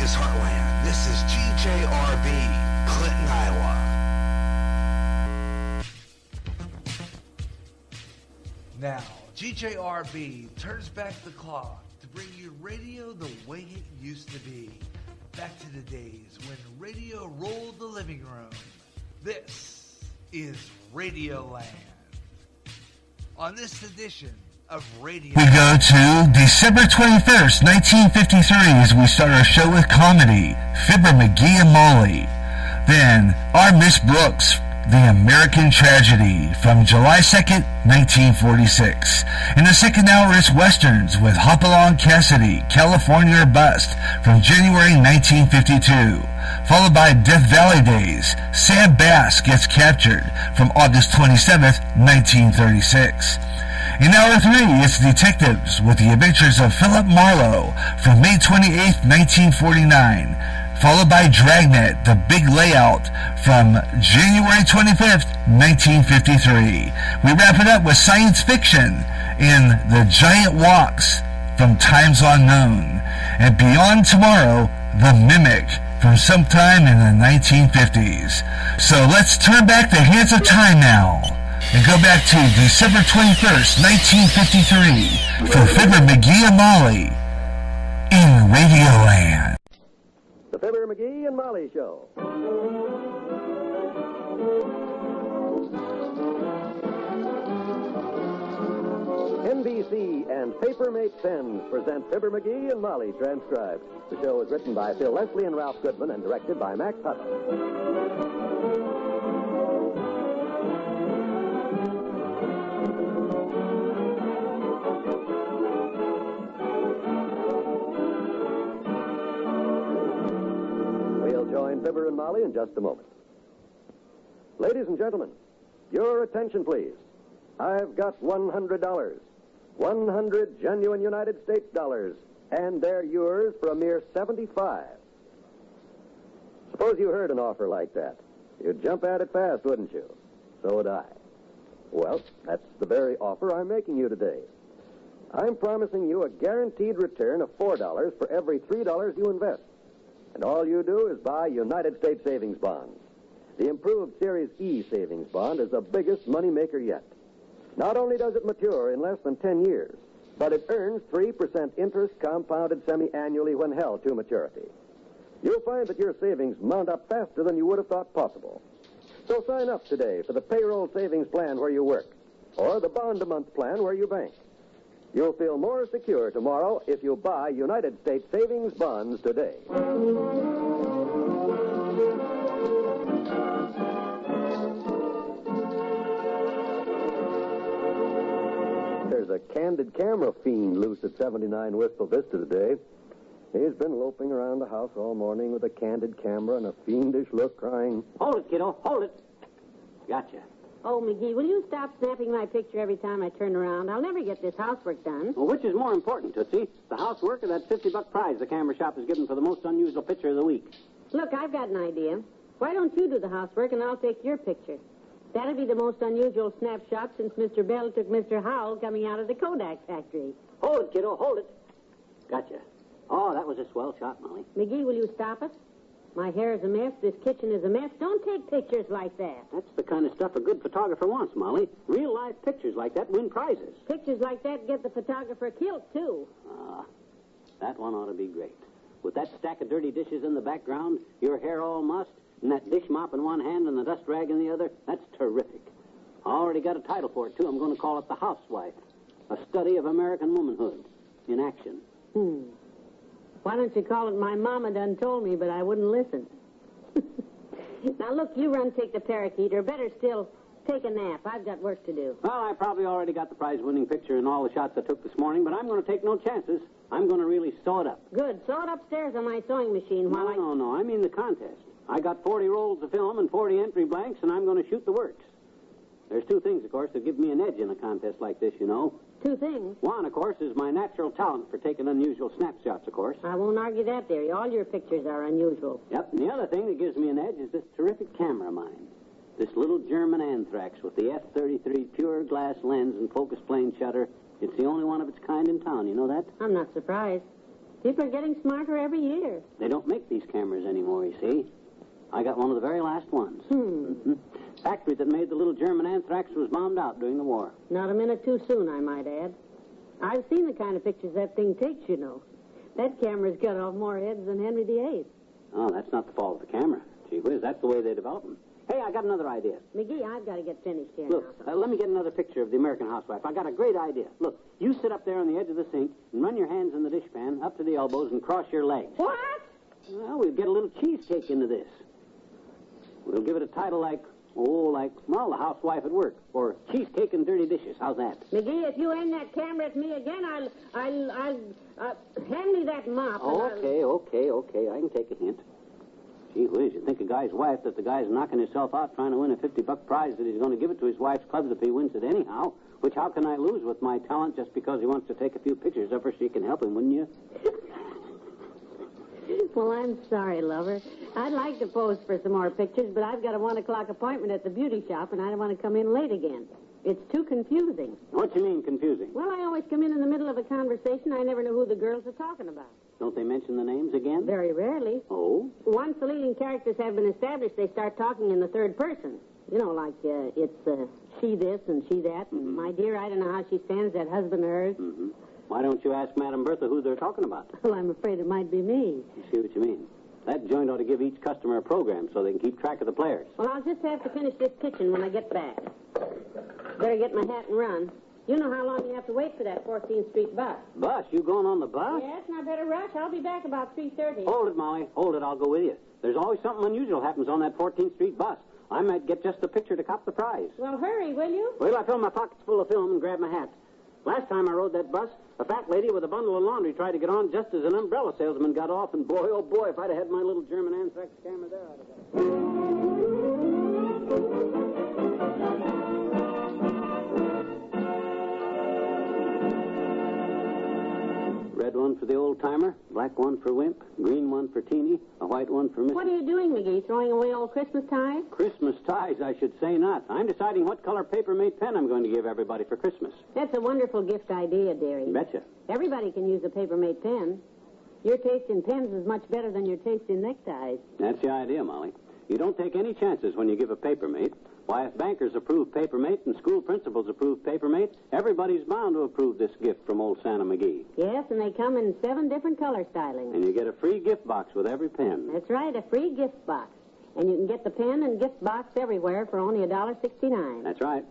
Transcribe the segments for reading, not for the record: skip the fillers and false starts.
Texas heartland. This is GJRB, Clinton, Iowa. Now, GJRB turns back the clock to bring you radio the way it used to be. Back to the days when radio rolled the living room. This is Radioland. On this edition of Radio, we go to December 21st, 1953 as we start our show with comedy, Fibber McGee and Molly. Then, our Miss Brooks, The American Tragedy, from July 2nd, 1946. In the second hour is Westerns with Hopalong Cassidy, California or Bust, from January 1952. Followed by Death Valley Days, Sam Bass Gets Captured, from August 27th, 1936. In hour 3, it's Detectives with The Adventures of Phillip Marlowe, from May 28th, 1949. Followed by Dragnet, The Big Layout, from January 25th, 1953. We wrap it up with science fiction in The Giant Walks, from Times Unknown. And Beyond Tomorrow, The Mimic, from sometime in the 1950s. So let's turn back the hands of time now and go back to December 21st, 1953 for Fibber McGee and Molly in Radioland. The Fibber McGee and Molly Show. NBC and Papermate Pens present Fibber McGee and Molly transcribed. The show is written by Phil Leslie and Ralph Goodman and directed by Max Hutton. Join Fibber and Molly in just a moment. Ladies and gentlemen, your attention, please. I've got $100. 100 genuine United States dollars, and they're yours for a mere $75. Suppose you heard an offer like that. You'd jump at it fast, wouldn't you? So would I. Well, that's the very offer I'm making you today. I'm promising you a guaranteed return of $4 for every $3 you invest. And all you do is buy United States savings bonds. The improved Series E savings bond is the biggest moneymaker yet. Not only does it mature in less than 10 years, but it earns 3% interest compounded semi-annually when held to maturity. You'll find that your savings mount up faster than you would have thought possible. So sign up today for the payroll savings plan where you work, or the bond-a-month plan where you bank. You'll feel more secure tomorrow if you buy United States savings bonds today. There's a candid camera fiend loose at 79 Wistful Vista today. He's been loping around the house all morning with a candid camera and a fiendish look, crying, "Hold it, kiddo, hold it." Gotcha. Oh, McGee, will you stop snapping my picture every time I turn around? I'll never get this housework done. Well, which is more important, Tootsie? The housework or that $50 prize the camera shop is giving for the most unusual picture of the week? Look, I've got an idea. Why don't you do the housework and I'll take your picture? That'll be the most unusual snapshot since Mr. Bell took Mr. Howell coming out of the Kodak factory. Hold it, kiddo, hold it. Gotcha. Oh, that was a swell shot, Molly. McGee, will you stop it? My hair is a mess. This kitchen is a mess. Don't take pictures like that. That's the kind of stuff a good photographer wants, Molly. Real-life pictures like that win prizes. Pictures like that get the photographer killed, too. That one ought to be great. With that stack of dirty dishes in the background, your hair all mussed, and that dish mop in one hand and the dust rag in the other, that's terrific. I already got a title for it, too. I'm going to call it The Housewife, a study of American womanhood in action. Why don't you call it My Mama Done Told Me, but I wouldn't listen. Now, look, you run take the parakeet, or better still, take a nap. I've got work to do. Well, I probably already got the prize-winning picture in all the shots I took this morning, but I'm going to take no chances. I'm going to really sew it up. Good. Sew it upstairs on my sewing machine while No, I mean the contest. I got 40 rolls of film and 40 entry blanks, and I'm going to shoot the works. There's two things, of course, that give me an edge in a contest like this, you know. Two things? One, of course, is my natural talent for taking unusual snapshots, of course. I won't argue that, dearie. All your pictures are unusual. Yep, and the other thing that gives me an edge is this terrific camera of mine. This little German Anthrax with the F-33 pure glass lens and focus plane shutter. It's the only one of its kind in town, you know that? I'm not surprised. People are getting smarter every year. They don't make these cameras anymore, you see. I got one of the very last ones. Factory that made the little German anthrax was bombed out during the war. Not a minute too soon, I might add. I've seen the kind of pictures that thing takes, you know. That camera's cut off more heads than Henry VIII. Oh, that's not the fault of the camera. Gee whiz, that's the way they develop them. Hey, I got another idea. McGee, I've got to get finished here Look, now. let me get another picture of the American housewife. I got a great idea. Look, you sit up there on the edge of the sink and run your hands in the dishpan up to the elbows and cross your legs. What? Well, we'll get a little cheesecake into this. We'll give it a title like, the housewife at work, or cheesecake and dirty dishes. How's that? McGee, if you aim that camera at me again, I'll hand me that mop. Okay. I can take a hint. Gee whiz, you think a guy's wife that the guy's knocking himself out trying to win a $50 prize that he's going to give it to his wife's clubs if he wins it anyhow, which how can I lose with my talent just because he wants to take a few pictures of her so you can help him, wouldn't you? Well, I'm sorry, lover. I'd like to pose for some more pictures, but I've got a 1 o'clock appointment at the beauty shop, and I don't want to come in late again. It's too confusing. What you mean, confusing? Well, I always come in the middle of a conversation. I never know who the girls are talking about. Don't they mention the names again? Very rarely. Oh? Once the leading characters have been established, they start talking in the third person. You know, like, it's she this and she that, and my dear, I don't know how she stands, that husband of hers. Why don't you ask Madame Bertha who they're talking about? Well, I'm afraid it might be me. I see what you mean. That joint ought to give each customer a program so they can keep track of the players. Well, I'll just have to finish this kitchen when I get back. Better get my hat and run. You know how long you have to wait for that 14th Street bus. Bus? You going on the bus? Yes, and I better rush. I'll be back about 3:30. Hold it, Molly. Hold it. I'll go with you. There's always something unusual happens on that 14th Street bus. I might get just a picture to cop the prize. Well, hurry, will you? Wait till I fill my pockets full of film and grab my hat. Last time I rode that bus, a fat lady with a bundle of laundry tried to get on just as an umbrella salesman got off, and boy, oh boy, if I'd have had my little German anthrax camera there, I'd have Red one for the old-timer, black one for Wimp, green one for Teeny, a white one for Mrs. What are you doing, McGee? Throwing away old Christmas ties? Christmas ties, I should say not. I'm deciding what color paper-mate pen I'm going to give everybody for Christmas. That's a wonderful gift idea, dearie. Betcha. Everybody can use a paper-mate pen. Your taste in pens is much better than your taste in neckties. That's the idea, Molly. You don't take any chances when you give a paper-mate. Why, if bankers approve paper-mate and school principals approve paper-mate, everybody's bound to approve this gift from old Santa McGee. Yes, and they come in 7 different color stylings. And you get a free gift box with every pen. That's right, a free gift box. And you can get the pen and gift box everywhere for only $1.69. That's right.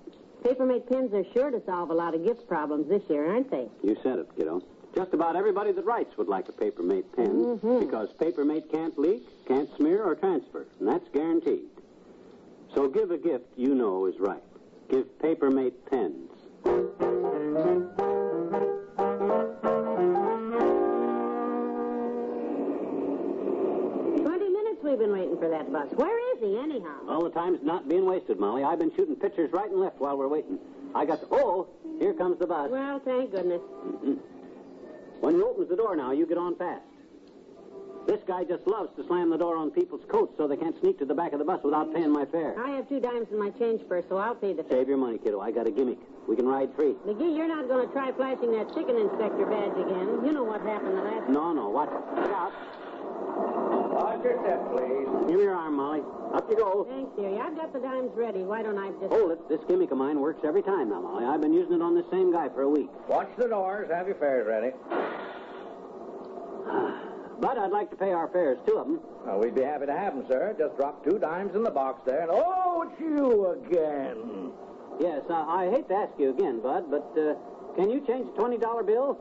Paper-mate pens are sure to solve a lot of gift problems this year, aren't they? You said it, kiddo. Just about everybody that writes would like a paper-mate pen because paper-mate can't leak, can't smear, or transfer, and that's guaranteed. So give a gift you know is right. Give paper-mate pens. 20 minutes we've been waiting for that bus. Where is he, anyhow? All the time's not being wasted, Molly. I've been shooting pictures right and left while we're waiting. Here comes the bus. Well, thank goodness. When he opens the door now, you get on fast. This guy just loves to slam the door on people's coats so they can't sneak to the back of the bus without paying my fare. I have 2 dimes in my change purse, so I'll pay the fare. Save your money, kiddo. I got a gimmick. We can ride free. McGee, you're not going to try flashing that chicken inspector badge again. You know what happened the last time. No. Watch it. Look out. Watch your step, please. Give me your arm, Molly. Up you go. Thanks, dearie. I've got the dimes ready. Why don't I just... Hold it. This gimmick of mine works every time now, Molly. I've been using it on this same guy for a week. Watch the doors. Have your fares ready. But I'd like to pay our fares, 2 of them. Well, we'd be happy to have them, sir. Just drop 2 dimes in the box there, and it's you again. Yes, I hate to ask you again, Bud, but can you change a $20 bill?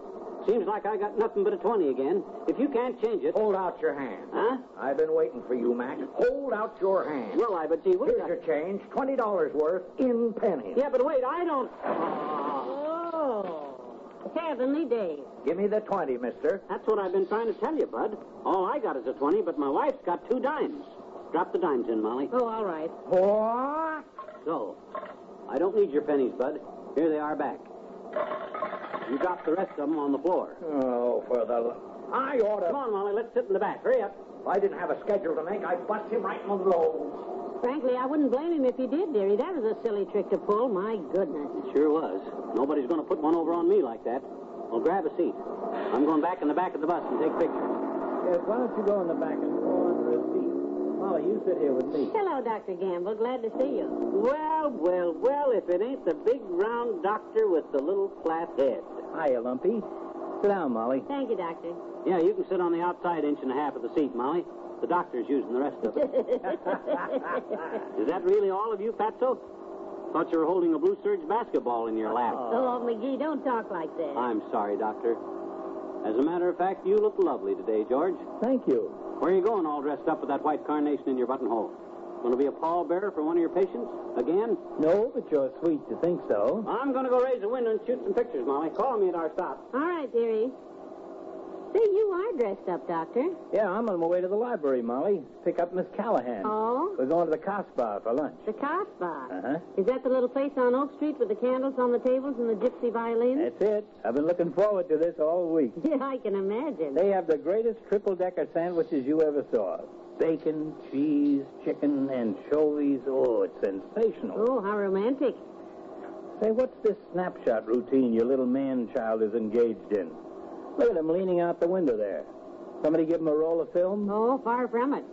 Seems like I got nothing but a 20 again. If you can't change it... Hold out your hand. Huh? I've been waiting for you, Max. Hold out your hand. Well, but gee, what... Here's your change, $20 worth in pennies. Yeah, but wait, I don't... Oh, heavenly days. Give me the 20, mister. That's what I've been trying to tell you, Bud. All I got is a 20, but my wife's got 2 dimes. Drop the dimes in, Molly. Oh, all right. What? So, I don't need your pennies, Bud. Here they are back. You dropped the rest of them on the floor. Oh, for the... I ought to... Come on, Molly, let's sit in the back. Hurry up. If I didn't have a schedule to make, I'd bust him right in the nose. Frankly, I wouldn't blame him if he did, dearie. That was a silly trick to pull. My goodness. It sure was. Nobody's going to put one over on me like that. Well, grab a seat. I'm going back in the back of the bus and take pictures. Yes, why don't you go in the back and go under the seat? Molly, you sit here with me. Hello, Dr. Gamble. Glad to see you. Well, if it ain't the big round doctor with the little flat head. Hiya, Lumpy. Sit down, Molly. Thank you, Doctor. Yeah, you can sit on the outside inch and a half of the seat, Molly. The doctor's using the rest of it. Is that really all of you, Fatso? Thought you were holding a Blue Surge basketball in your lap. Oh, McGee, don't talk like that. I'm sorry, Doctor. As a matter of fact, you look lovely today, George. Thank you. Where are you going all dressed up with that white carnation in your buttonhole? Going to be a pallbearer for one of your patients? Again? No, but you're sweet to think so. I'm going to go raise the window and shoot some pictures, Molly. Call me at our stop. All right, dearie. Say, you are dressed up, Doctor. Yeah, I'm on my way to the library, Molly. Pick up Miss Callahan. Oh? We're going to the Kasbah for lunch. The Kasbah. Uh-huh. Is that the little place on Oak Street with the candles on the tables and the gypsy violins? That's it. I've been looking forward to this all week. Yeah, I can imagine. They have the greatest triple-decker sandwiches you ever saw. Bacon, cheese, chicken, anchovies. Oh, it's sensational. Oh, how romantic. Say, what's this snapshot routine your little man-child is engaged in? Look at him leaning out the window there. Somebody give him a roll of film? Oh, far from it.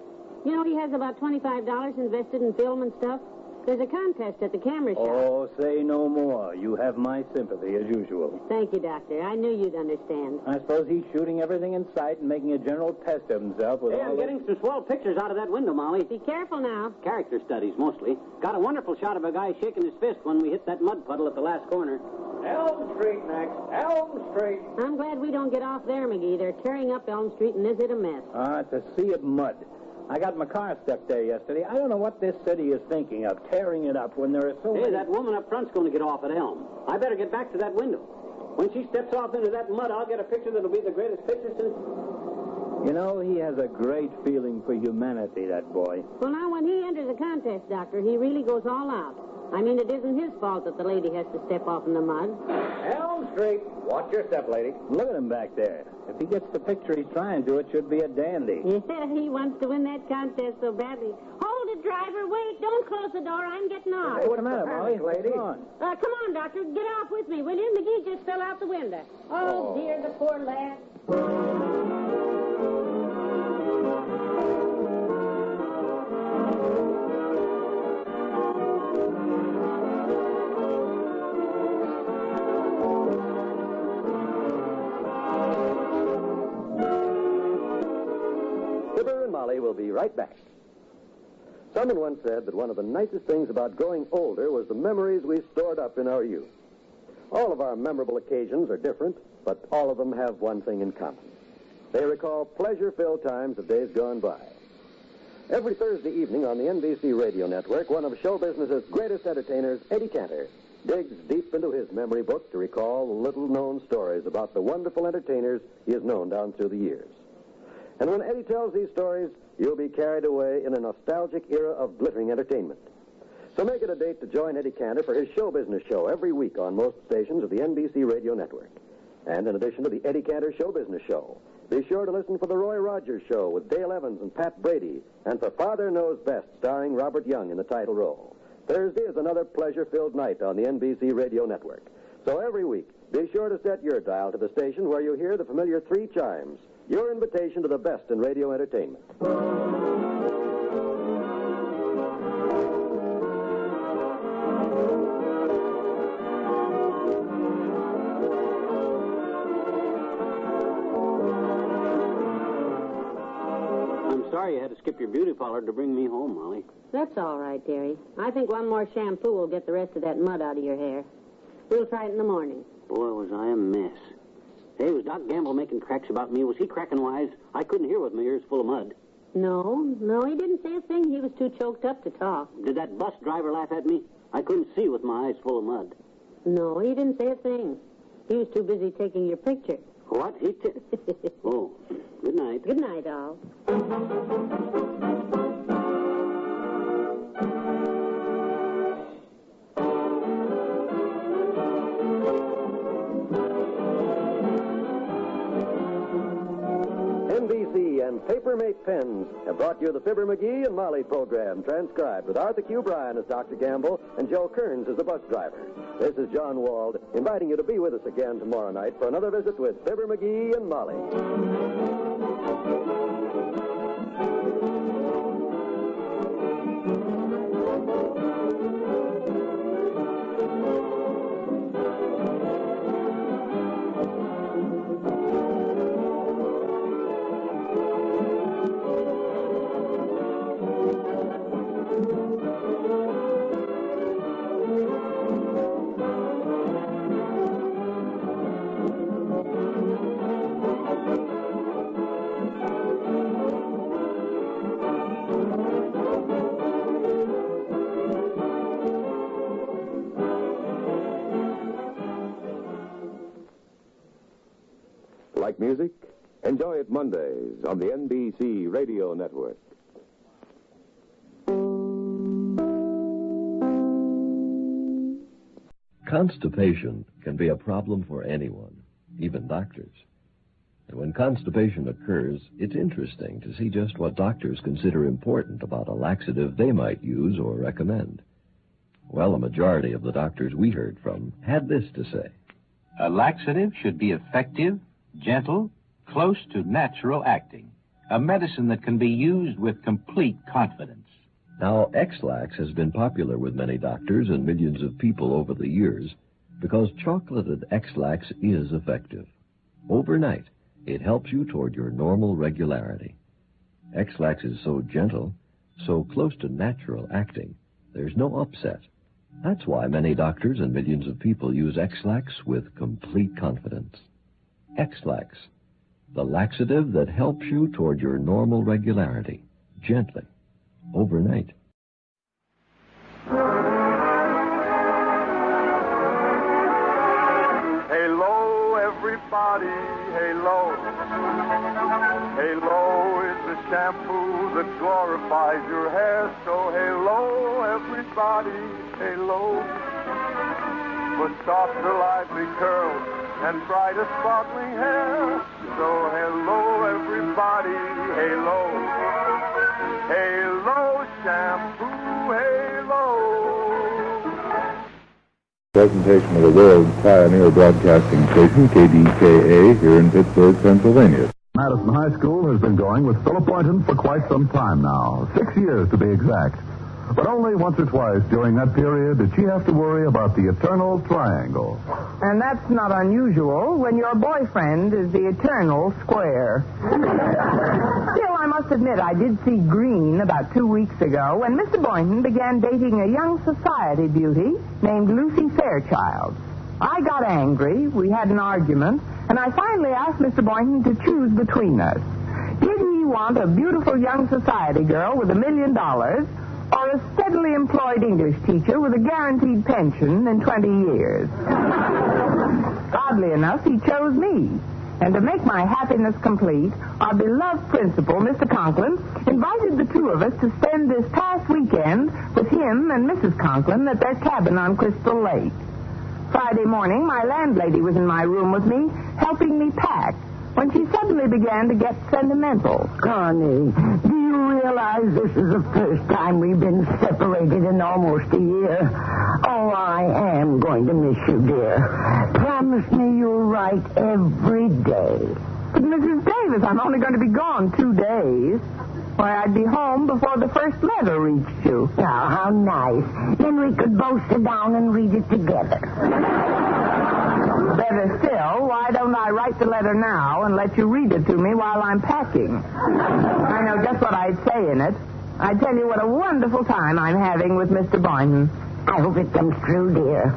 You know, he has about $25 invested in film and stuff. There's a contest at the camera shop. Oh, say no more. You have my sympathy, as usual. Thank you, Doctor. I knew you'd understand. I suppose he's shooting everything in sight and making a general pest of himself with Hey, all I'm getting some swell pictures out of that window, Molly. Be careful now. Character studies, mostly. Got a wonderful shot of a guy shaking his fist when we hit that mud puddle at the last corner. Elm Street next. Elm Street. I'm glad we don't get off there, McGee. They're tearing up Elm Street, and is it a mess? It's a sea of mud. I got my car stuck there yesterday. I don't know what this city is thinking of, tearing it up when there are so Hey, many... that woman up front's going to get off at Elm. I better get back to that window. When she steps off into that mud, I'll get a picture that'll be the greatest picture since... You know, he has a great feeling for humanity, that boy. Well, now, when he enters a contest, Doctor, he really goes all out. I mean, it isn't his fault that the lady has to step off in the mud. Elm Street. Watch your step, lady. Look at him back there. If he gets the picture he's trying to, it should be a dandy. Yeah, he wants to win that contest so badly. Hold it, driver. Wait, don't close the door. I'm getting off. Hey, what's the matter, Molly? Lady? Come on. Come on, Doctor. Get off with me, will you? McGee just fell out the window. Oh, dear, the poor lad. Fibber and Molly will be right back. Someone once said that one of the nicest things about growing older was the memories we stored up in our youth. All of our memorable occasions are different, but all of them have one thing in common. They recall pleasure-filled times of days gone by. Every Thursday evening on the NBC radio network, one of show business's greatest entertainers, Eddie Cantor, digs deep into his memory book to recall the little-known stories about the wonderful entertainers he has known down through the years. And when Eddie tells these stories, you'll be carried away in a nostalgic era of glittering entertainment. So make it a date to join Eddie Cantor for his show business show every week on most stations of the NBC radio network. And in addition to the Eddie Cantor Show Business Show, be sure to listen for the Roy Rogers Show with Dale Evans and Pat Brady, and for Father Knows Best, starring Robert Young in the title role. Thursday is another pleasure-filled night on the NBC radio network. So every week, be sure to set your dial to the station where you hear the familiar 3 chimes, your invitation to the best in radio entertainment. I'm sorry you had to skip your beauty parlor to bring me home, Molly. That's all right, dearie. I think one more shampoo will get the rest of that mud out of your hair. We'll try it in the morning. Boy, was I a mess. Hey, was Doc Gamble making cracks about me? Was he cracking wise? I couldn't hear with my ears full of mud. No, he didn't say a thing. He was too choked up to talk. Did that bus driver laugh at me? I couldn't see with my eyes full of mud. No, he didn't say a thing. He was too busy taking your picture. What? Oh, good night. Good night, all. NBC and Paper-Mate Pens have brought you the Fibber McGee and Molly program, transcribed with Arthur Q. Bryan as Dr. Gamble and Joe Kearns as the bus driver. This is John Wald, inviting you to be with us again tomorrow night for another visit with Fibber McGee and Molly. like music? Enjoy it Mondays on the NBC Radio Network. Constipation can be a problem for anyone, even doctors. And when constipation occurs, it's interesting to see just what doctors consider important about a laxative they might use or recommend. Well, a majority of the doctors we heard from had this to say. A laxative should be effective, gentle, close to natural acting. A medicine that can be used with complete confidence. Now, X-Lax has been popular with many doctors and millions of people over the years because chocolated X-Lax is effective. Overnight, it helps you toward your normal regularity. X-Lax is so gentle, so close to natural acting, there's no upset. That's why many doctors and millions of people use X-Lax with complete confidence. X-Lax, the laxative that helps you toward your normal regularity, gently, overnight. Halo, everybody, halo. Halo is the shampoo that glorifies your hair. So halo, everybody, halo. For softer, lively curls and brighter, sparkling hair. So hello, everybody, halo. Halo shampoo, halo. Presentation of the world's pioneer broadcasting station, KDKA, here in Pittsburgh, Pennsylvania. Madison High School has been going with Phillip Boynton for quite some time now, 6 years to be exact. But only once or twice during that period did she have to worry about the eternal triangle. And that's not unusual when your boyfriend is the eternal square. Still, I must admit, I did see green about 2 weeks ago when Mr. Boynton began dating a young society beauty named Lucy Fairchild. I got angry, we had an argument, and I finally asked Mr. Boynton to choose between us. Did he want a beautiful young society girl with $1 million, or a steadily employed English teacher with a guaranteed pension in 20 years? Oddly enough, he chose me. And to make my happiness complete, our beloved principal, Mr. Conklin, invited the two of us to spend this past weekend with him and Mrs. Conklin at their cabin on Crystal Lake. Friday morning, my landlady was in my room with me, helping me pack, when she suddenly began to get sentimental. Connie, do you realize this is the first time we've been separated in almost a year? Oh, I am going to miss you, dear. Promise me you'll write every day. But Mrs. Davis, I'm only going to be gone 2 days. Why, I'd be home before the first letter reached you. Oh, how nice. Then we could both sit down and read it together. Better still, why don't I write the letter now and let you read it to me while I'm packing? I know just what I'd say in it. I'd tell you what a wonderful time I'm having with Mr. Boynton. I hope it comes true, dear.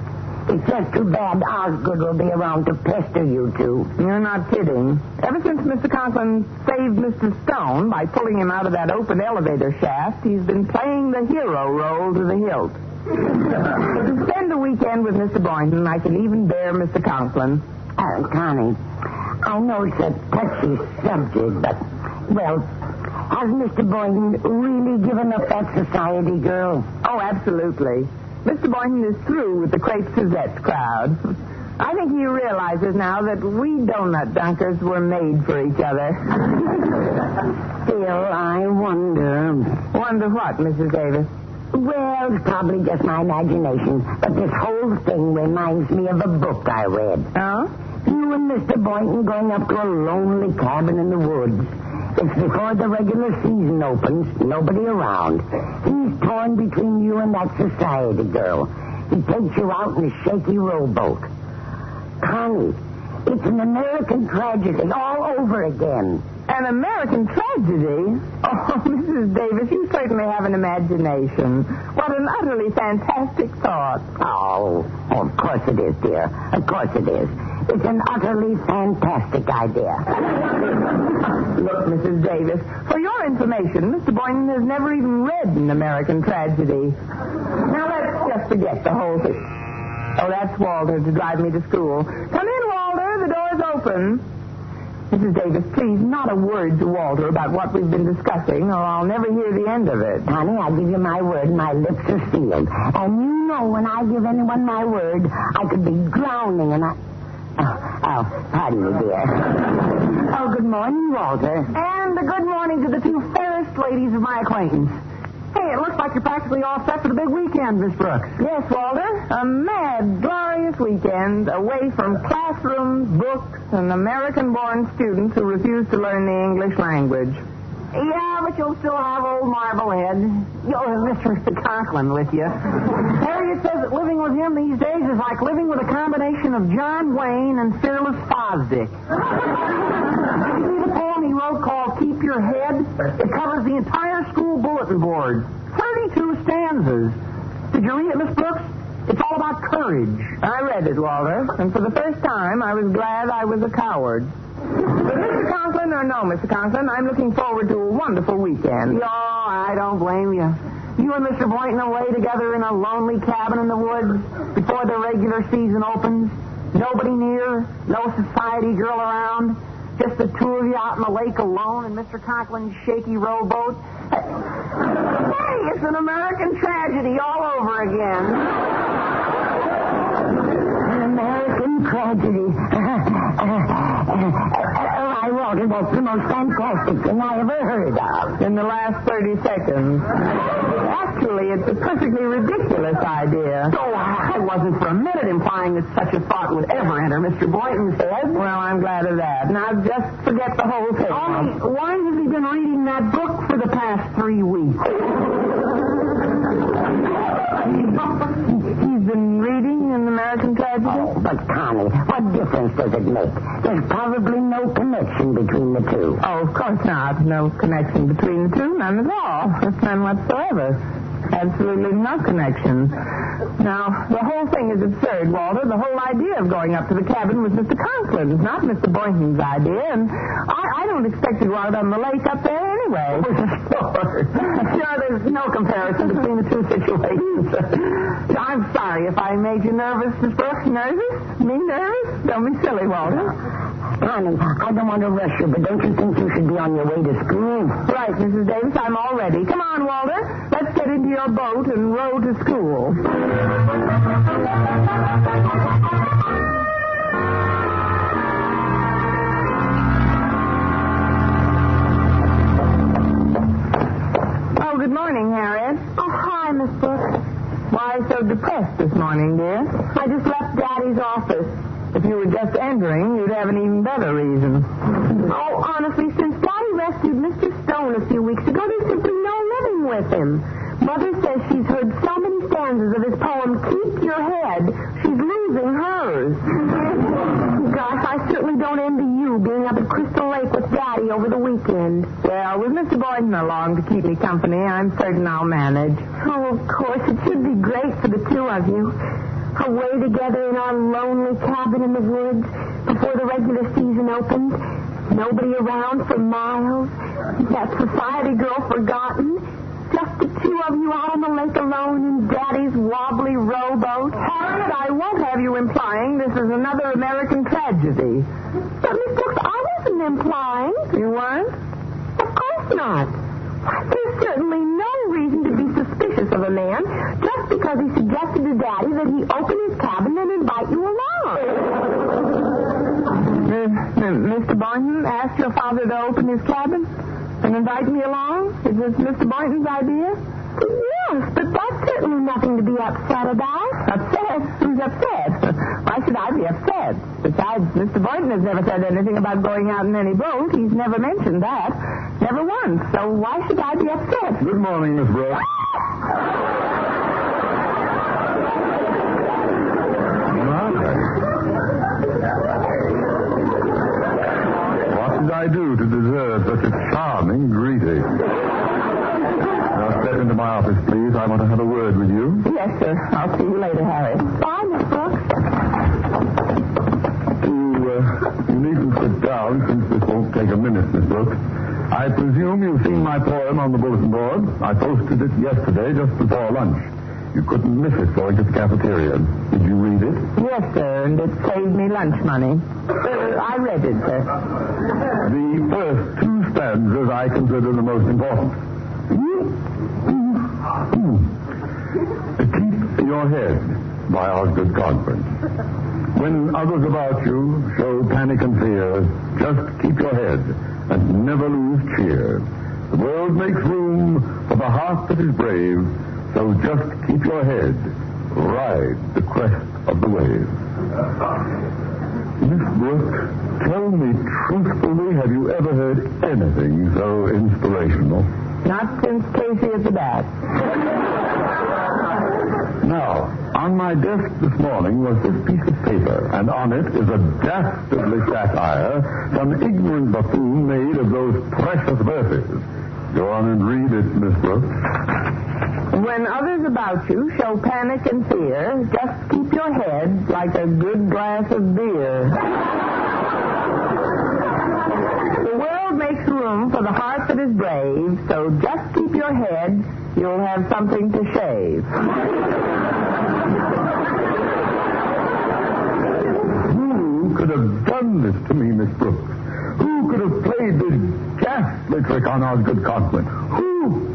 It's just too bad Osgood will be around to pester you two. You're not kidding. Ever since Mr. Conklin saved Mr. Stone by pulling him out of that open elevator shaft, he's been playing the hero role to the hilt. To spend a weekend with Mr. Boynton, I can even bear Mr. Conklin. Connie, I know it's a touchy subject, but, well, has Mr. Boynton really given up that society girl? Oh, absolutely. Mr. Boynton is through with the Crepe Suzette crowd. I think he realizes now that we donut dunkers were made for each other. Still, I wonder... Wonder what, Mrs. Davis? Well, it's probably just my imagination, but this whole thing reminds me of a book I read. Oh? You and Mr. Boynton going up to a lonely cabin in the woods. It's before the regular season opens, nobody around. He's torn between you and that society girl. He takes you out in a shaky rowboat. Connie, it's an American tragedy all over again. An American tragedy? Oh, Mrs. Davis, you certainly have an imagination. What an utterly fantastic thought. Oh, of course it is, dear. Of course it is. It's an utterly fantastic idea. Look, Mrs. Davis, for your information, Mr. Boynton has never even read an American tragedy. Now, let's just forget the whole thing. Oh, that's Walter to drive me to school. Come in, Walter. The door's open. Mrs. Davis, please, not a word to Walter about what we've been discussing, or I'll never hear the end of it. Honey, I give you my word, my lips are sealed. And you know when I give anyone my word, I could be drowning and I... Oh, pardon me, dear. Oh, good morning, Walter. And a good morning to the two fairest ladies of my acquaintance. Hey, it looks like you're practically all set for the big weekend, Miss Brooks. Yes, Walter. A mad, glorious weekend away from classrooms, books, and American-born students who refuse to learn the English language. Yeah, but you'll still have old Marblehead. You'll have Mr. Conklin with you. Harriet says that living with him these days is like living with a combination of John Wayne and Fearless Fosdick. Did you see the poem he wrote called Keep Your Head? It covers the entire school bulletin board. 32 stanzas. Did you read it, Miss Brooks? It's all about courage. I read it, Walter, and for the first time I was glad I was a coward. But Mr. Conklin or no, Mr. Conklin, I'm looking forward to a wonderful weekend. Oh, I don't blame you. You and Mr. Boynton away together in a lonely cabin in the woods before the regular season opens. Nobody near, no society girl around. Just the two of you out in the lake alone in Mr. Conklin's shaky rowboat. Hey, it's an American tragedy all over again. An American tragedy. Why, Walter, that's the most fantastic thing I ever heard of. In the last 30 seconds. Actually, it's a perfectly ridiculous idea. Oh, I wasn't for a minute implying that such a thought would ever enter Mr. Boynton's head. Well, I'm glad of that. Now, just forget the whole thing. Only, why has he been reading that book for the past 3 weeks? He's been reading an American tragedy? Oh, but Connie, what difference does it make? There's probably no connection between the two. Oh, of course not. No connection between the two. None at all. None whatsoever. Absolutely no connection. Now, the whole thing is absurd, Walter. The whole idea of going up to the cabin was Mr. Conklin's, not Mr. Boynton's idea, and I don't expect to go out on the lake up there anyway. Sure, there's no comparison between the two situations. I'm sorry if I made you nervous, Miss Brooks. Nervous? Me nervous? Don't be silly, Walter. Connie, I don't want to rush you, but don't you think you should be on your way to school? Right, Mrs. Davis, I'm all ready. Come on, Walter. Let's get into your boat and row to school. Oh, good morning, Harriet. Oh, hi, Miss Brooks. Why so depressed this morning, dear? I just left Daddy's office. If you were just entering, you'd have an even better reason. Oh, honestly, since Daddy rescued Mr. Stone a few weeks ago, there's simply no living with him. Mother says she's heard so many stanzas of his poem, Keep Your Head, she's losing hers. Gosh, I certainly don't envy you being up at Crystal Lake with Daddy over the weekend. Well, with Mr. Boynton along to keep me company, I'm certain I'll manage. Oh, of course, it should be great for the two of you. Away together in our lonely cabin in the woods before the regular season opens. Nobody around for miles. That society girl forgotten. Just the two of you out on the lake alone in Daddy's wobbly rowboat. Harriet, I won't have you implying this is another American tragedy. But, Miss Brooks, I wasn't implying. You weren't? Of course not. There's certainly no reason to be suspicious of a man just because he suggested to Daddy that he open his cabin and invite you along. Mr. Boynton asked your father to open his cabin and invite me along? Is this Mr. Boynton's idea? Yes, but that's certainly nothing to be upset about. Upset? Who's upset? Why should I be upset? Besides, Mr. Boynton has never said anything about going out in any boat. He's never mentioned that. Never once. So why should I be upset? Good morning, Miss Brooks. What did I do to deserve such a charming greeting? Now step into my office, please. I want to have a word with you. Yes, sir. I'll see you later, Harry. Bye, Miss Brooks. You needn't sit down since this won't take a minute, Miss Brooks. I presume you've seen my poem on the bulletin board. I posted it yesterday just before lunch. You couldn't miss it going to the cafeteria. Did you read it? Yes, sir, and it saved me lunch money. I read it, sir. The first two stanzas I consider the most important. Keep your head by Osgood Conference. When others about you show panic and fear, just keep your head and never lose cheer. The world makes room for the heart that is brave, so just keep your head. Ride the crest of the wave. Miss Brooks, tell me truthfully, have you ever heard anything so inspirational? Not since Casey at the bat. Now, on my desk this morning was this piece of paper, and on it is a dastardly satire some ignorant buffoon made of those precious verses. Go on and read it, Miss Brooks. When others about you show panic and fear, just keep your head like a good glass of beer. The world makes room for the heart that is brave, so just keep your head. You'll have something to shave. Who could have done this to me, Miss Brooks? Who could have played this ghastly trick on Osgood Conklin? Who?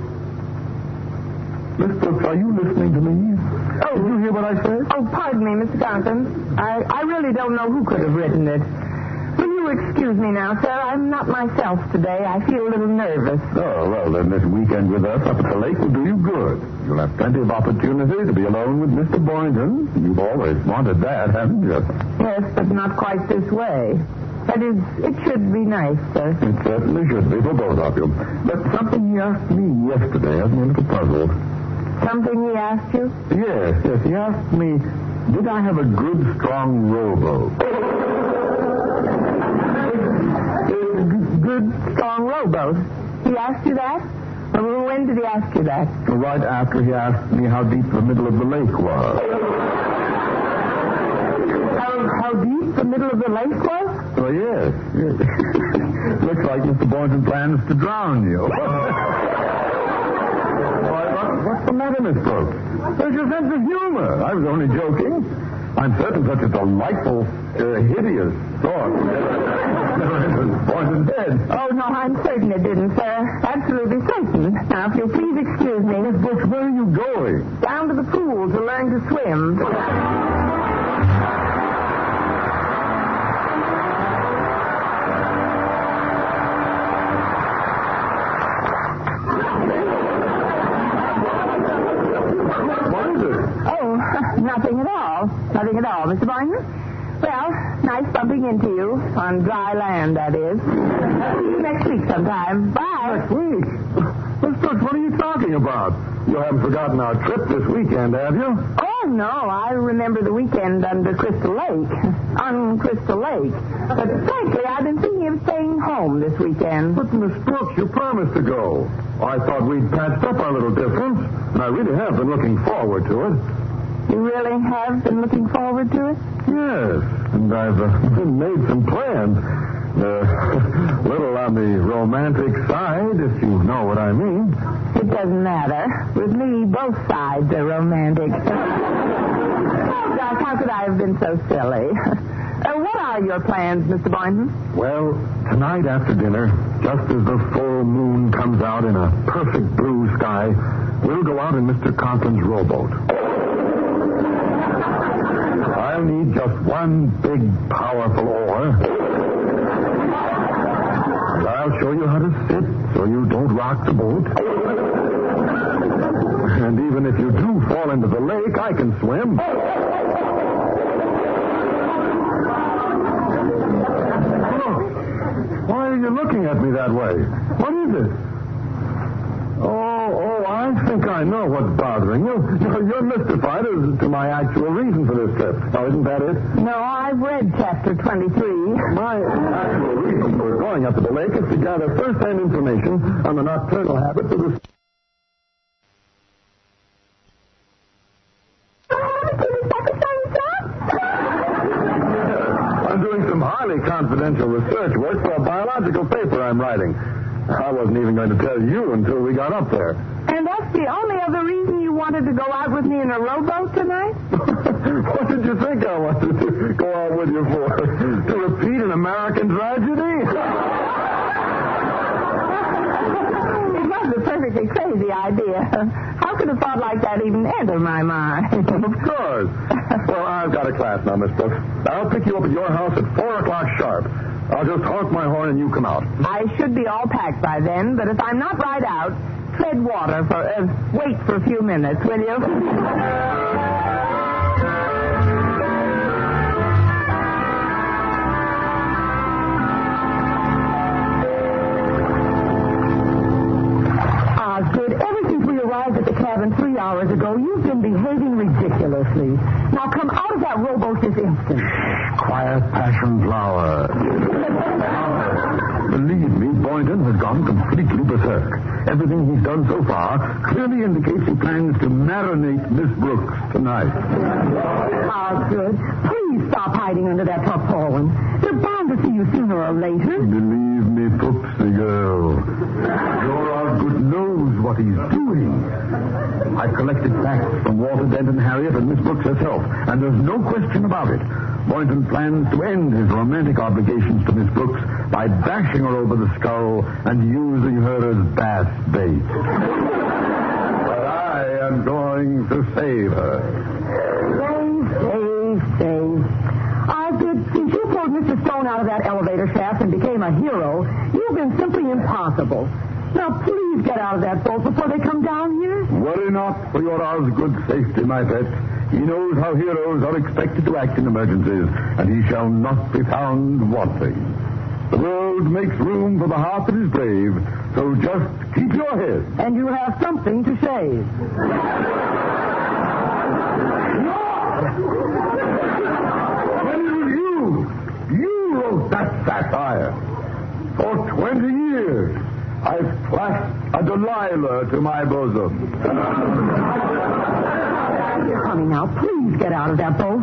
Miss Brooks, are you listening to me? Oh, did you hear what I said? Oh, pardon me, Mr. Conklin. I really don't know who could have written it. Will you excuse me now, sir? I'm not myself today. I feel a little nervous. Oh, well, then this weekend with us up at the lake will do you good. You'll have plenty of opportunity to be alone with Mr. Boynton. You've always wanted that, haven't you? Yes, but not quite this way. That is, it should be nice, sir. It certainly should be for both of you. But something he asked me yesterday has me a little puzzled. Something he asked you? Yes. He asked me, did I have a good, strong rowboat? Good, strong rowboat. He asked you that? When did he ask you that? Right after he asked me how deep the middle of the lake was. How deep the middle of the lake was? Oh, yes. Looks like Mr. Boynton plans to drown you. What's the matter, Miss Brooks? There's your sense of humor. I was only joking. I'm certain such a delightful, hideous thought. Boynton dead. Oh, no, I'm certain it didn't, sir. Absolutely certain. Now, if you'll please excuse me. Miss Brooks, where are you going? Down to the pool to learn to swim. Nothing at all, Mr. Boynton. Well, nice bumping into you. On dry land, that is. See you next week sometime. Bye. Next week? Miss Brooks, what are you talking about? You haven't forgotten our trip this weekend, have you? Oh, no. I remember the weekend under Crystal Lake. On Crystal Lake. But frankly, I've been thinking of staying home this weekend. But, Miss Brooks, you promised to go. I thought we'd patched up our little difference, and I really have been looking forward to it. You really have been looking forward to it? Yes, and I've made some plans. Little on the romantic side, if you know what I mean. It doesn't matter. With me, both sides are romantic. Oh, gosh, how could I have been so silly? What are your plans, Mr. Boynton? Well, tonight after dinner, just as the full moon comes out in a perfect blue sky, we'll go out in Mr. Conklin's rowboat. I'll need just one big, powerful oar. And I'll show you how to sit so you don't rock the boat. And even if you do fall into the lake, I can swim. Oh, why are you looking at me that way? What is it? Oh, I think I know what's bothering you. You're mystified as to my actual reason for this trip. Now, isn't that it? No, I've read chapter 23. My actual reason for going up to the lake is to gather first-hand information on the nocturnal habits of the... I'm doing some highly confidential research work for a biological paper I'm writing. I wasn't even going to tell you until we got up there. And that's the only other reason you wanted to go out with me in a rowboat tonight? What did you think I wanted to go out with you for? To repeat an American tragedy? It was a perfectly crazy idea. How could a thought like that even enter my mind? Of course. Well, I've got a class now, Miss Brooks. I'll pick you up at your house at 4 o'clock sharp. I'll just honk my horn and you come out. I should be all packed by then, but if I'm not right out, tread water wait for a few minutes, will you? Osgood, ever since we arrived at the cabin 3 hours ago, you've been behaving ridiculously. Now come out of that rowboat this instant. Quiet passion flower. Believe me, Boynton has gone completely berserk. Everything he's done so far clearly indicates he plans to marinate Miss Brooks tonight. Osgood, please stop hiding under that tarpaulin. They're bound to see you sooner or later. Believe me, Pooksy girl. Your Osgood knows what he's doing. I've collected facts from Walter Dent and Harriet and Miss Brooks herself, and there's no question about it. Boynton plans to end his romantic obligations to Miss Brooks by bashing her over the skull and using her as bass bait. But I am going to save her. Save. Osgood, since you pulled Mr. Stone out of that elevator shaft and became a hero, you've been simply impossible. Now, please get out of that boat before they come down here. Worry not for your Osgood's safety, my pet. He knows how heroes are expected to act in emergencies, and he shall not be found wanting. The world makes room for the heart that is brave, so just keep your head. And you have something to save. You wrote that satire. For 20 years, I've clasped a Delilah to my bosom. You're coming now. Please get out of that boat.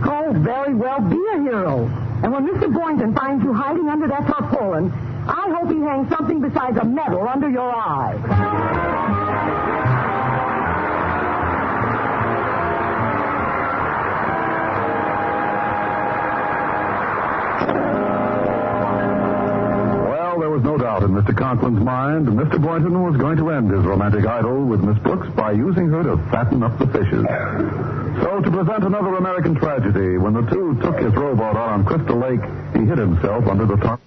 Oh, very well. Be a hero. And when Mr. Boynton finds you hiding under that tarpaulin, I hope he hangs something besides a medal under your eye. No doubt in Mr. Conklin's mind, Mr. Boynton was going to end his romantic idyll with Miss Brooks by using her to fatten up the fishes. So, to present another American tragedy, when the two took his rowboat out on Crystal Lake, he hid himself under the top.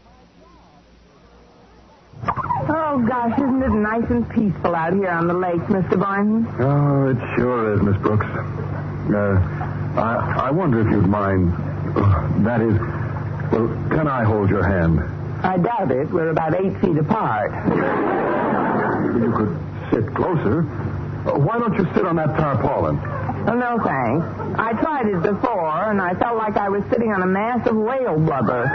Oh, gosh, isn't it nice and peaceful out here on the lake, Mr. Boynton? Oh, it sure is, Miss Brooks. I wonder if you'd mind. That is, well, can I hold your hand? I doubt it. We're about 8 feet apart. You could sit closer. Why don't you sit on that tarpaulin? Oh, no, thanks. I tried it before, and I felt like I was sitting on a mass of whale blubber.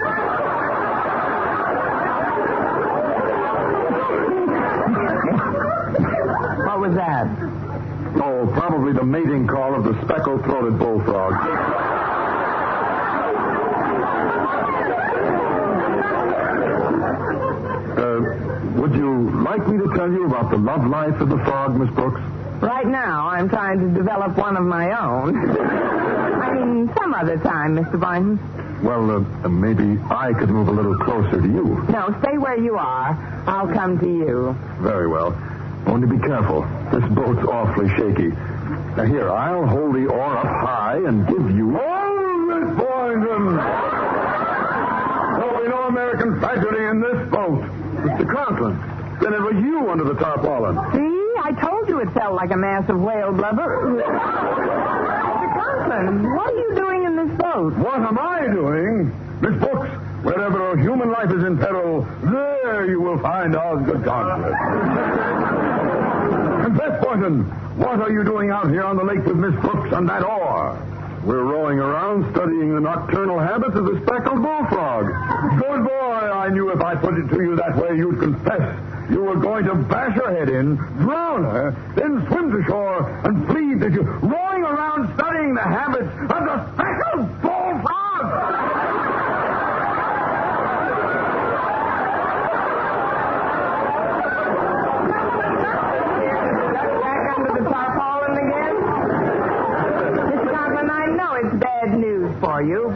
What was that? Oh, probably the mating call of the speckled-throated bullfrog. Would you like me to tell you about the love life of the frog, Miss Brooks? Right now, I'm trying to develop one of my own. I mean, some other time, Mr. Boynton. Well, maybe I could move a little closer to you. No, stay where you are. I'll come to you. Very well. Only be careful. This boat's awfully shaky. Now, here, I'll hold the oar up high and give you... Oh, Miss Boynton! There'll be no American tragedy in this boat. Mr. Conklin, then it was you under the tarpaulin. See? I told you it felt like a mass of whale blubber. Mr. Conklin, what are you doing in this boat? What am I doing? Miss Brooks, wherever a human life is in peril, there you will find Osgood Conklin. Confess, Boynton, what are you doing out here on the lake with Miss Brooks and that oar? We're rowing around studying the nocturnal habits of the speckled bullfrog. Good boy, I knew if I put it to you that way, you'd confess. You were going to bash her head in, drown her, then swim to shore and plead that you're rowing around studying the habits of the speckled bullfrog.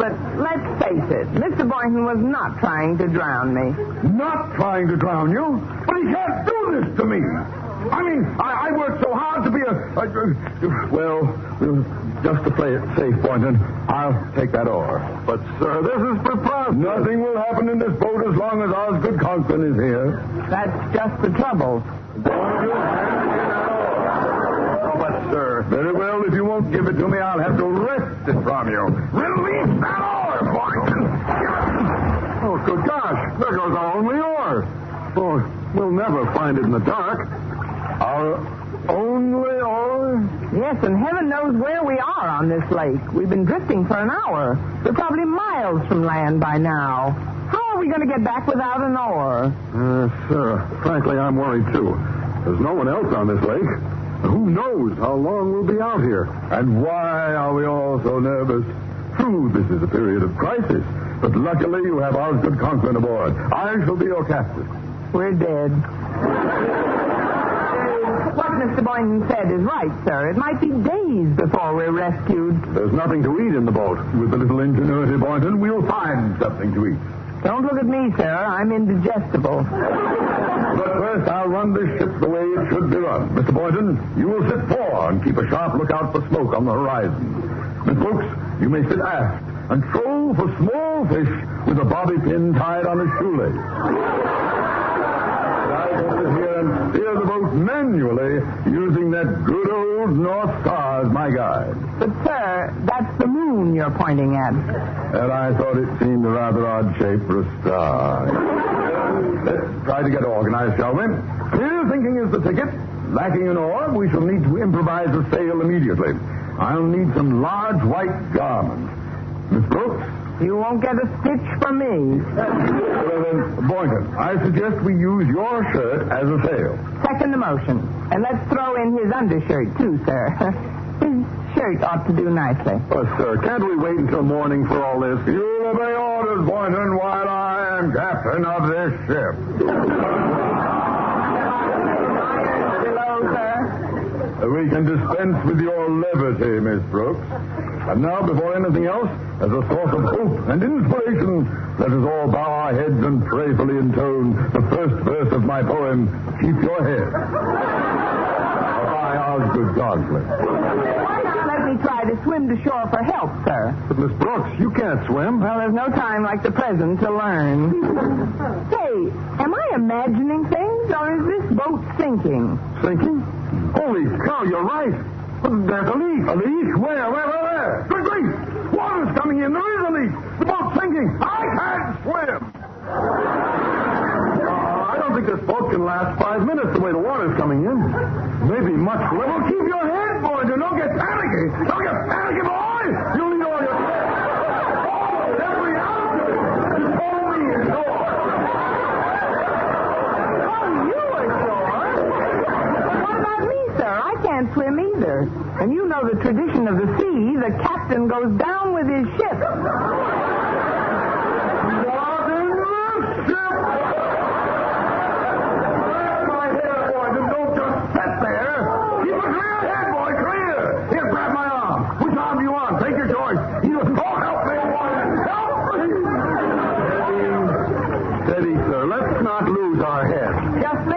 but let's face it, Mr. Boynton was not trying to drown me. Not trying to drown you? But he can't do this to me. I mean, I worked so hard to be well, just to play it safe, Boynton, I'll take that oar. But, sir, this is preposterous. Nothing will happen in this boat as long as Osgood Conklin is here. That's just the trouble. But, sir, very well, if you won't give it to me, I'll have to wrest it from you. Release that oar, Boynton! Oh, good gosh, there goes our only oar. Oh, we'll never find it in the dark. Our only oar? Yes, and heaven knows where we are on this lake. We've been drifting for an hour. We're probably miles from land by now. How are we going to get back without an oar? Sir, frankly, I'm worried, too. There's no one else on this lake. Who knows how long we'll be out here? And why are we all so nervous? True, this is a period of crisis, but luckily you have Osgood Conklin aboard. I shall be your captain. We're dead. What Mr. Boynton said is right, sir. It might be days before we're rescued. There's nothing to eat in the boat. With a little ingenuity, Boynton, we'll find something to eat. Don't look at me, sir. I'm indigestible. But first, I'll run this ship the way it should be run. Mr. Boynton, you will sit fore and keep a sharp lookout for smoke on the horizon. Miss Brooks, you may sit aft and troll for small fish with a bobby pin tied on a shoelace. I will sit here and steer the boat manually using that good old North Star as my guide. But, sir, that's the moon you're pointing at. And I thought it seemed a rather odd shape for a star. Let's try to get organized, shall we? Clear thinking is the ticket. Lacking an oar, we shall need to improvise a sail immediately. I'll need some large white garments. Miss Brooks? You won't get a stitch from me. Well, then, Boynton, I suggest we use your shirt as a sail. Second the motion. And let's throw in his undershirt, too, sir. His shirt ought to do nicely. Oh, sir, can't we wait until morning for all this? You'll obey orders, Boynton, while I am captain of this ship. Hello, sir. We can dispense with your levity, Miss Brooks. And now, before anything else, as a source of hope and inspiration, let us all bow our heads and prayerfully intone the first verse of my poem, Keep Your Head. By Osgood Conklin. Why not let me try to swim to shore for help, sir? But, Miss Brooks, you can't swim. Well, there's no time like the present to learn. Say, am I imagining things, or is this boat sinking? Sinking? Holy cow, you're right. There's a leak. A leak? Where? Good grief! Water's coming in. There is a leak. The boat's sinking. I can't swim. I don't think this boat can last 5 minutes the way the water's coming in. Maybe much less. Well, keep your head, boys, and don't get panicky. Don't get panicky, boys. You'll need all your... every ounce of it. Just hold me ashore. Oh, you ashore? What about me, sir? I can't swim either. And you know the tradition of the sea. The captain goes down with his ship.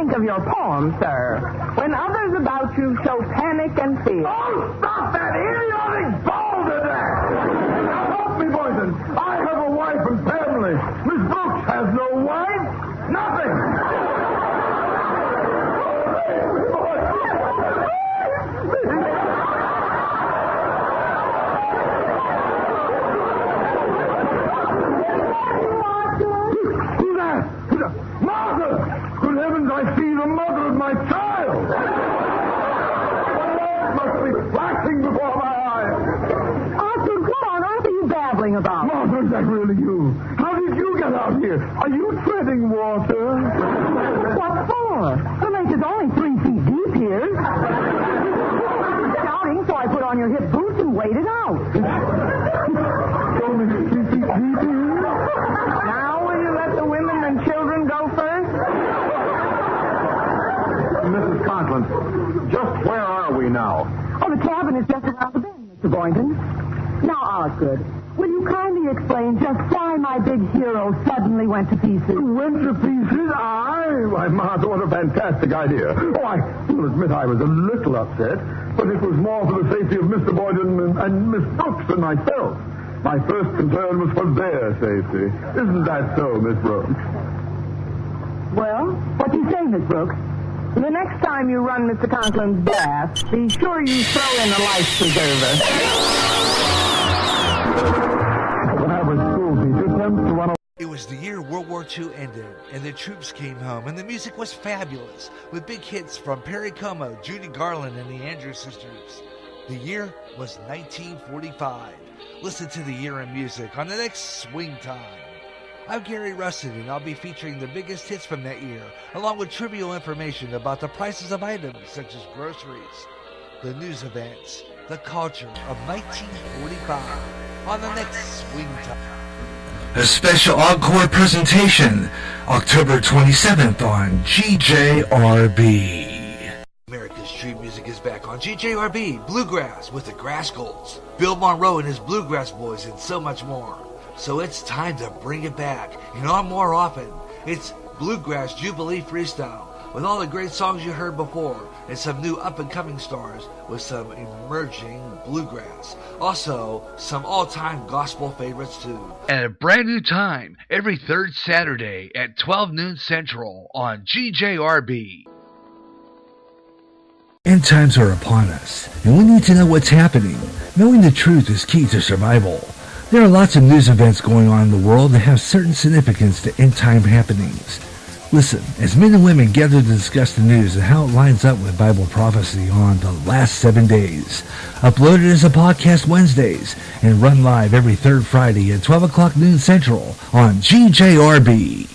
Of your poem, sir. When others about you show panic and fear. Oh, stop that idiotic balderdash! Now help me, Boynton. I have a wife and family. Miss Brooks has no wife. Nothing. Who's that? Martha! Good heavens, I see the mother of my child! The Lord must be flashing before my eyes! Arthur, what on earth are you babbling about? Martha, is that really you? How did you get out here? Are you treading water? What for? The lake is only 3 feet deep here. Shouting, so I put on your hip boots and waded out. It's only 3 feet deep here? Now will you let the women and children go first? Mrs. Conklin, just where are we now? Oh, the cabin is just around the bend, Mr. Boynton. Now, Osgood, Will you kindly explain just why my big hero suddenly went to pieces? Went to pieces? Why, Martha, what a fantastic idea. Oh, I will admit I was a little upset, but it was more for the safety of Mr. Boyden and Miss Brooks and myself. My first concern was for their safety. Isn't that so, Miss Brooks? Well, what do you say, Miss Brooks? The next time you run Mr. Conklin's bath, be sure you throw in a life preserver. When I was school teacher, attempts to run away. It was the year World War II ended, and the troops came home, and the music was fabulous, with big hits from Perry Como, Judy Garland, and the Andrews Sisters. The year was 1945. Listen to the year in music on the next Swing Time. I'm Gary Rustin, and I'll be featuring the biggest hits from that year, along with trivial information about the prices of items such as groceries, the news events, the culture of 1945 on the next Swing Time. A special encore presentation, October 27th on GJRB. America's Street Music is back on GJRB, Bluegrass with the Grassgolds, Bill Monroe and his Bluegrass Boys, and so much more. So it's time to bring it back, and on more often. It's Bluegrass Jubilee Freestyle, with all the great songs you heard before, and some new up-and-coming stars with some emerging bluegrass. Also, some all-time gospel favorites, too. At a brand new time, every third Saturday at 12 noon Central on GJRB. End times are upon us, and we need to know what's happening. Knowing the truth is key to survival. There are lots of news events going on in the world that have certain significance to end-time happenings. Listen, as men and women gather to discuss the news and how it lines up with Bible prophecy on the last 7 days. Uploaded as a podcast Wednesdays and run live every third Friday at 12 o'clock noon Central on GJRB.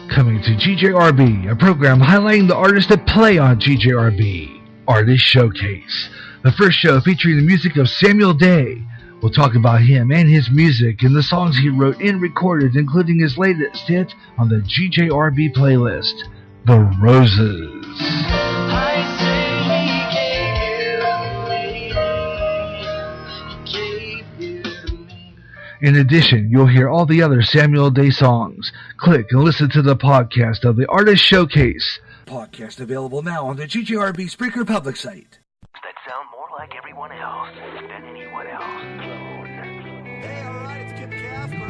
Coming to GJRB, a program highlighting the artists that play on GJRB. Artist Showcase. The first show featuring the music of Samuel Day. We'll talk about him and his music and the songs he wrote and recorded, including his latest hit on the GJRB playlist, The Roses. In addition, you'll hear all the other Samuel Day songs. Click and listen to the podcast of the Artist Showcase. Podcast available now on the GJRB Spreaker public site. That sound more like everyone else than anyone else. Hey, all right, it's Kip Casper.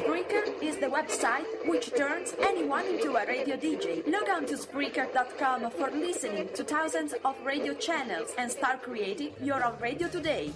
Spreaker is the website which turns anyone into a radio DJ. Log on to Spreaker.com for listening to thousands of radio channels and start creating your own radio today.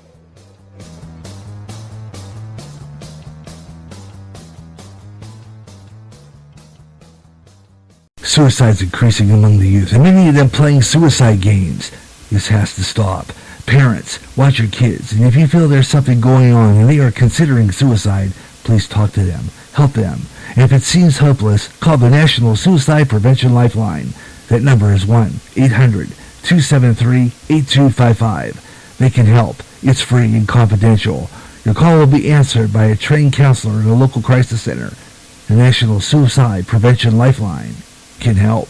Suicide's increasing among the youth, and many of them playing suicide games. This has to stop. Parents, watch your kids, and if you feel there's something going on and they are considering suicide, please talk to them, help them. And if it seems hopeless, call the National Suicide Prevention Lifeline. That number is 1-800-273-8255. They can help. It's free and confidential. Your call will be answered by a trained counselor in a local crisis center. The National Suicide Prevention Lifeline can help.